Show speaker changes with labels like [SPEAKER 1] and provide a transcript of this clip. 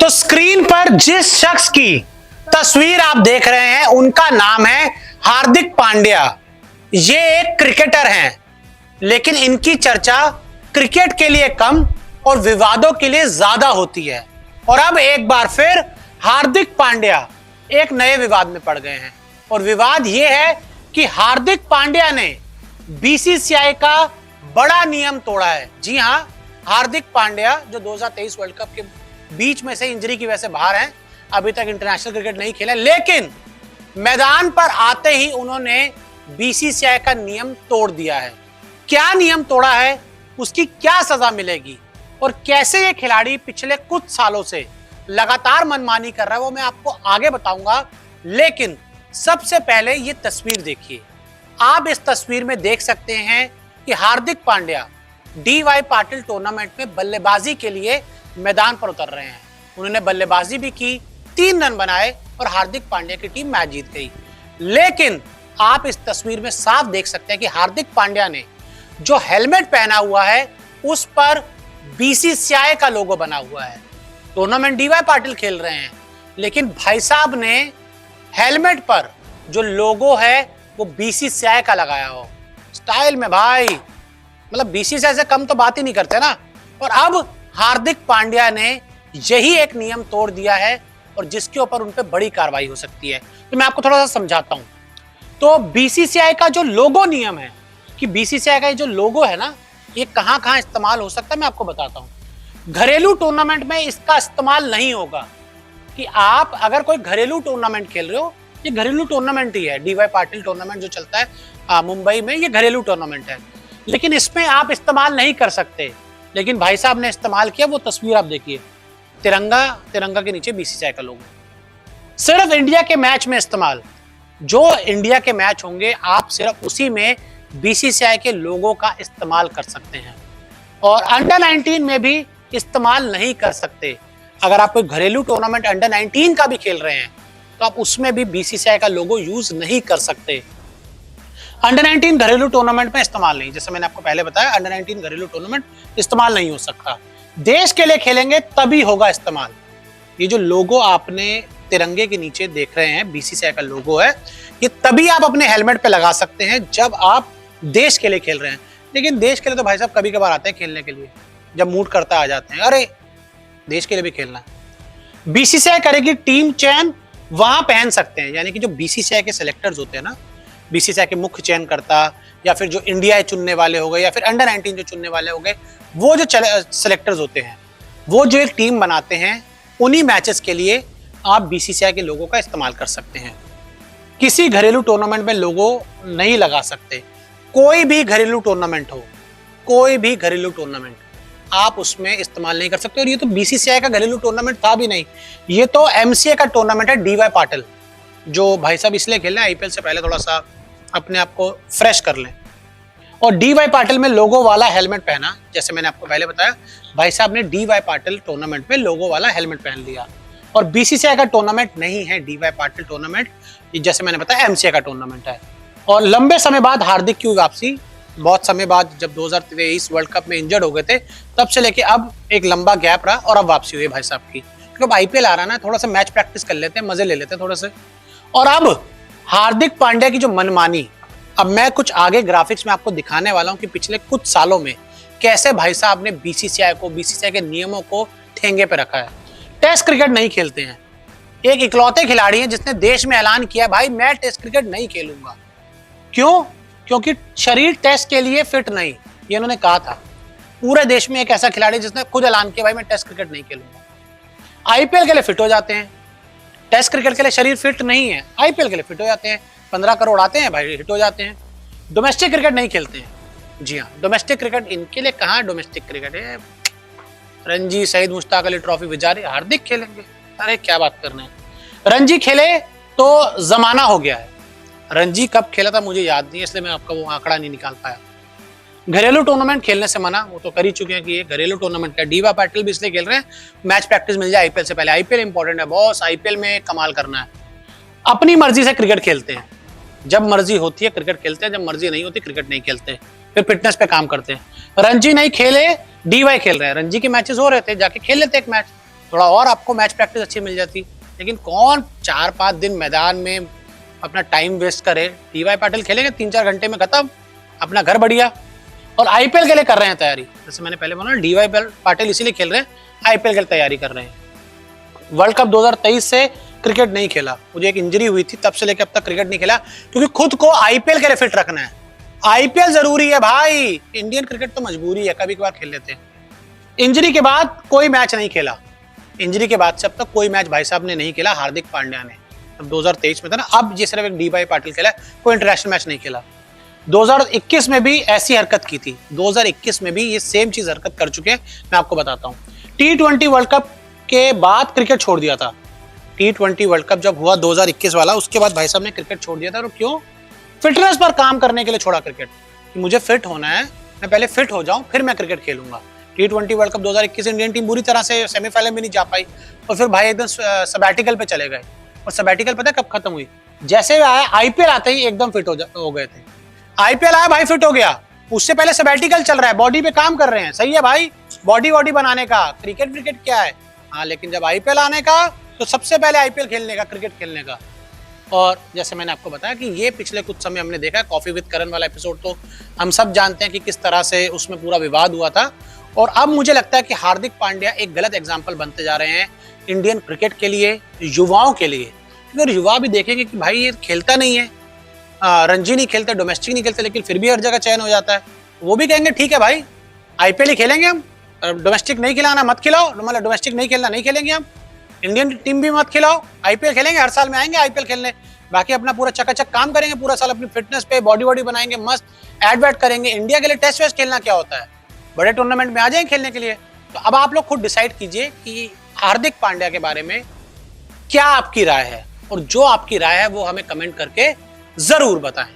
[SPEAKER 1] तो स्क्रीन पर जिस शख्स की तस्वीर आप देख रहे हैं उनका नाम है हार्दिक पांड्या। ये एक क्रिकेटर हैं, लेकिन इनकी चर्चा क्रिकेट के लिए कम और विवादों के लिए ज्यादा होती है। और अब एक बार फिर हार्दिक पांड्या एक नए विवाद में पड़ गए हैं और विवाद यह है कि हार्दिक पांड्या ने बीसीसीआई का बड़ा नियम तोड़ा है। जी हां, हार्दिक पांड्या जो 2023 वर्ल्ड कप के बीच में से इंजरी की वजह से बाहर हैं, अभी तक इंटरनेशनल क्रिकेट नहीं खेला, लेकिन मैदान पर आते ही उन्होंने बीसीसीआई का नियम तोड़ दिया है। क्या नियम तोड़ा है, उसकी क्या सजा मिलेगी और कैसे ये खिलाड़ी पिछले कुछ सालों से लगातार मनमानी कर रहा है, वो मैं आपको आगे बताऊंगा। लेकिन सबसे पहले ये तस्वीर देखिए। आप इस तस्वीर में देख सकते हैं कि हार्दिक पांड्या डीवाई पाटिल टूर्नामेंट में बल्लेबाजी के लिए मैदान पर उतर रहे हैं। उन्होंने बल्लेबाजी भी की, 3 रन बनाए और हार्दिक पांड्या की टीम मैच जीत गई। लेकिन आप इस तस्वीर में साफ देख सकते हैं कि हार्दिक पांड्या ने जो हेलमेट पहना हुआ है उस पर बीसीसीआई का लोगो बना हुआ है। टूर्नामेंट डीवाई पाटिल खेल रहे हैं, लेकिन भाई साहब ने हेलमेट पर जो लोगो है वो बीसीसीआई का लगाया हो स्टाइल में। भाई मतलब बीसीसीआई से कम तो बात ही नहीं करते ना। और अब हार्दिक पांड्या ने यही एक नियम तोड़ दिया है और जिसके ऊपर उन पे बड़ी कार्रवाई हो सकती है। तो मैं आपको थोड़ा सा समझाता हूं। तो बीसीसीआई का जो लोगो नियम है कि बीसीसीआई का जो लोगो है ना, ये कहां कहां इस्तेमाल हो सकता है मैं आपको बताता हूं। घरेलू टूर्नामेंट में इसका इस्तेमाल नहीं होगा कि आप अगर कोई घरेलू टूर्नामेंट खेल रहे हो, ये घरेलू टूर्नामेंट ही है। डीवाई पाटिल टूर्नामेंट जो चलता है मुंबई में, ये घरेलू टूर्नामेंट है, लेकिन इसमें आप इस्तेमाल नहीं कर सकते। लेकिन भाई साहब ने इस्तेमाल किया। वो तस्वीर आप देखिए, तिरंगा के नीचे बीसीसीआई का लोगो। सिर्फ इंडिया के मैच में इस्तेमाल, जो इंडिया के मैच होंगे आप सिर्फ उसी में बीसीसीआई के लोगों का इस्तेमाल कर सकते हैं। और अंडर 19 में भी इस्तेमाल नहीं कर सकते। अगर आप कोई घरेलू टूर्नामेंट अंडर 19 का भी खेल रहे हैं तो आप उसमें भी बीसीसीआई का लोगो यूज नहीं कर सकते। अंडर 19 घरेलू टूर्नामेंट में इस्तेमाल नहीं, जैसे मैंने आपको पहले बताया, अंडर 19 घरेलू टूर्नामेंट इस्तेमाल नहीं हो सकता। देश के लिए खेलेंगे तभी होगा इस्तेमाल। ये जो लोगो आपने तिरंगे के नीचे देख रहे हैं, बीसीसीआई का लोगो है, ये तभी आप अपने हेलमेट पे लगा सकते हैं जब आप देश के लिए खेल रहे हैं। लेकिन देश के लिए तो भाई साहब कभी कभार आते हैं खेलने के लिए, जब मूड करता आ जाते हैं, अरे देश के लिए भी खेलना है। बीसीसीआई करेगी टीम चयन, वहां पहन सकते हैं। यानी कि जो बीसीसीआई के सिलेक्टर्स होते हैं ना, बीसीसीआई के मुख्य चयनकर्ता या फिर जो इंडिया चुनने वाले हो गए या फिर अंडर 19 जो चुनने वाले हो गए, वो जो सिलेक्टर्स होते हैं, वो जो एक टीम बनाते हैं, उन्हीं मैचेस के लिए आप बीसीसीआई के लोगों का इस्तेमाल कर सकते हैं। किसी घरेलू टूर्नामेंट में लोगो नहीं लगा सकते। कोई भी घरेलू टूर्नामेंट हो, कोई भी घरेलू टूर्नामेंट आप उसमें इस्तेमाल नहीं कर सकते। और ये तो बीसीसीआई का घरेलू टूर्नामेंट था भी नहीं, ये तो एमसीए का टूर्नामेंट है। डीवाई पाटिल जो भाई साहब इसलिए खेल रहे हैं आईपीएल से पहले थोड़ा सा अपने आप को फ्रेश कर लें। और डीवाई पाटिल में लोगो वाला हेलमेट पहना, जैसे मैंने आपको पहले बताया, भाई साहब ने डीवाई पाटिल टूर्नामेंट में लोगो वाला हेलमेट पहन लिया। और बीसीसीआई का टूर्नामेंट नहीं है डीवाई पाटिल टूर्नामेंट, जैसे मैंने बताया एमसीए का टूर्नामेंट है। और लंबे समय बाद हार्दिक की वापसी, बहुत समय बाद, जब 2023 वर्ल्ड कप में इंजर्ड हो गए थे, तब से लेके अब एक लंबा गैप रहा और अब वापसी हुई भाई साहब की। क्योंकि आईपीएल आ रहा है ना, थोड़ा सा मैच प्रैक्टिस कर लेते हैं, मजे ले लेते हैं थोड़े से। और अब हार्दिक पांड्या की जो मनमानी, अब मैं कुछ आगे ग्राफिक्स में आपको दिखाने वाला हूं कि पिछले कुछ सालों में कैसे भाई साहब ने बीसीसीआई के नियमों को ठेंगे पे रखा है। टेस्ट क्रिकेट नहीं खेलते हैं। एक इकलौते खिलाड़ी हैं जिसने देश में ऐलान किया भाई मैं टेस्ट क्रिकेट नहीं खेलूंगा। क्यों? क्योंकि शरीर टेस्ट के लिए फिट नहीं, ये उन्होंने कहा था। पूरे देश में एक ऐसा खिलाड़ी जिसने खुद ऐलान किया भाई मैं टेस्ट क्रिकेट नहीं खेलूंगा। आईपीएल के लिए फिट हो जाते हैं, टेस्ट क्रिकेट के लिए शरीर फिट नहीं है, आईपीएल के लिए फिट हो जाते हैं, 15 करोड़ आते हैं भाई, हिट हो जाते हैं। डोमेस्टिक क्रिकेट नहीं खेलते हैं। जी हाँ, डोमेस्टिक क्रिकेट इनके लिए कहाँ डोमेस्टिक क्रिकेट है। रणजी, सईद मुश्ताक अली ट्रॉफी बेचारे हार्दिक खेलेंगे, अरे क्या बात करना है। रणजी खेले तो जमाना हो गया है। रणजी कब खेला था मुझे याद नहीं, इसलिए मैं आपका वो आंकड़ा नहीं निकाल पाया। घरेलू टूर्नामेंट खेलने से मना, वो तो कर ही चुके हैं कि ये घरेलू टूर्नामेंट का। डीवाई पाटिल भी इसलिए खेल रहे हैं मैच प्रैक्टिस मिल जाए आईपीएल से पहले। आईपीएल इंपॉर्टेंट है बॉस, आईपीएल में कमाल करना है। अपनी मर्जी से क्रिकेट खेलते हैं, जब मर्जी होती है क्रिकेट खेलते हैं, जब मर्जी नहीं होती क्रिकेट नहीं खेलते, फिर फिटनेस पे काम करते हैं। रणजी नहीं खेले, डीवाई खेल रहे हैं। रणजी के मैचेस हो रहे थे, जाके खेल लेते एक मैच, थोड़ा और आपको मैच प्रैक्टिस अच्छी मिल जाती। लेकिन कौन 4-5 दिन मैदान में अपना टाइम वेस्ट करे। डीवाई पाटिल खेलेंगे 3-4 घंटे में खत्म, अपना घर बढ़िया। और आईपीएल के लिए कर रहे हैं तैयारी, जैसे मैंने पहले बोला डीवाई पाटिल इसीलिए खेल रहे हैं, आईपीएल के लिए तैयारी कर रहे हैं। वर्ल्ड कप 2023 से क्रिकेट नहीं खेला, मुझे एक इंजरी हुई थी, तब से लेकर अब तक क्रिकेट नहीं खेला, क्योंकि खुद को आईपीएल के लिए फिट रखना है। आईपीएल जरूरी है भाई, इंडियन क्रिकेट तो मजबूरी है, कभी कभार खेल लेते हैं। इंजरी के बाद कोई मैच नहीं खेला, इंजरी के बाद से अब तक कोई मैच भाई साहब ने नहीं खेला। हार्दिक पांड्या ने अब 2023 में था ना, अब ये सिर्फ एक डीवाई पाटिल खेला, कोई इंटरनेशनल मैच नहीं खेला। 2021 में भी ऐसी हरकत की थी, 2021 में भी ये सेम चीज हरकत कर चुके हैं। मैं आपको बताता हूँ, T20 वर्ल्ड कप के बाद क्रिकेट छोड़ दिया था। T20 वर्ल्ड कप जब हुआ 2021 वाला, उसके बाद भाई साहब ने क्रिकेट छोड़ दिया था। और क्यों? फिटनेस पर काम करने के लिए छोड़ा क्रिकेट, कि मुझे फिट होना है, मैं पहले फिट हो जाऊं फिर मैं क्रिकेट खेलूंगा। T20 world cup 2021 Indian team बुरी तरह से सेमीफाइनल में नहीं जा पाई, और फिर भाई एकदम सबैटिकल पे चले गए। और सबैटिकल पता है कब खत्म हुई? जैसे आया आईपीएल आते ही एकदम फिट हो गए थे। आईपीएल आया भाई फिट हो गया, उससे पहले सबैटिकल चल रहा है, बॉडी पे काम कर रहे हैं, सही है भाई, बॉडी बनाने का। क्रिकेट क्या है, हाँ, लेकिन जब आईपीएल आने का तो सबसे पहले आईपीएल खेलने का, क्रिकेट खेलने का। और जैसे मैंने आपको बताया कि ये पिछले कुछ समय हमने देखा है, कॉफी विद करण वाला एपिसोड तो हम सब जानते हैं कि किस तरह से उसमें पूरा विवाद हुआ था। और अब मुझे लगता है कि हार्दिक पांड्या एक गलत एग्जाम्पल बनते जा रहे हैं इंडियन क्रिकेट के लिए, युवाओं के लिए। क्योंकि युवा भी देखेंगे कि भाई ये खेलता नहीं है, रणजी नहीं खेलते, डोमेस्टिक नहीं खेलते, लेकिन फिर भी हर जगह चयन हो जाता है। वो भी कहेंगे ठीक है भाई, आईपीएल ही खेलेंगे हम, डोमेस्टिक नहीं खिलाना मत खिलाओ, मतलब डोमेस्टिक नहीं खेलना नहीं खेलेंगे हम, इंडियन टीम भी मत खिलाओ, आईपीएल खेलेंगे, हर साल में आएंगे आईपीएल खेलने, बाकी अपना पूरा चकाचक काम करेंगे पूरा साल, अपनी फिटनेस पे बॉडी बनाएंगे, मस्त एड करेंगे। इंडिया के लिए टेस्ट वेस्ट खेलना क्या होता है, बड़े टूर्नामेंट में आ जाएंगे खेलने के लिए। तो अब आप लोग खुद डिसाइड कीजिए कि हार्दिक पांड्या के बारे में क्या आपकी राय है, और जो आपकी राय है वो हमें कमेंट करके जरूर बताएं।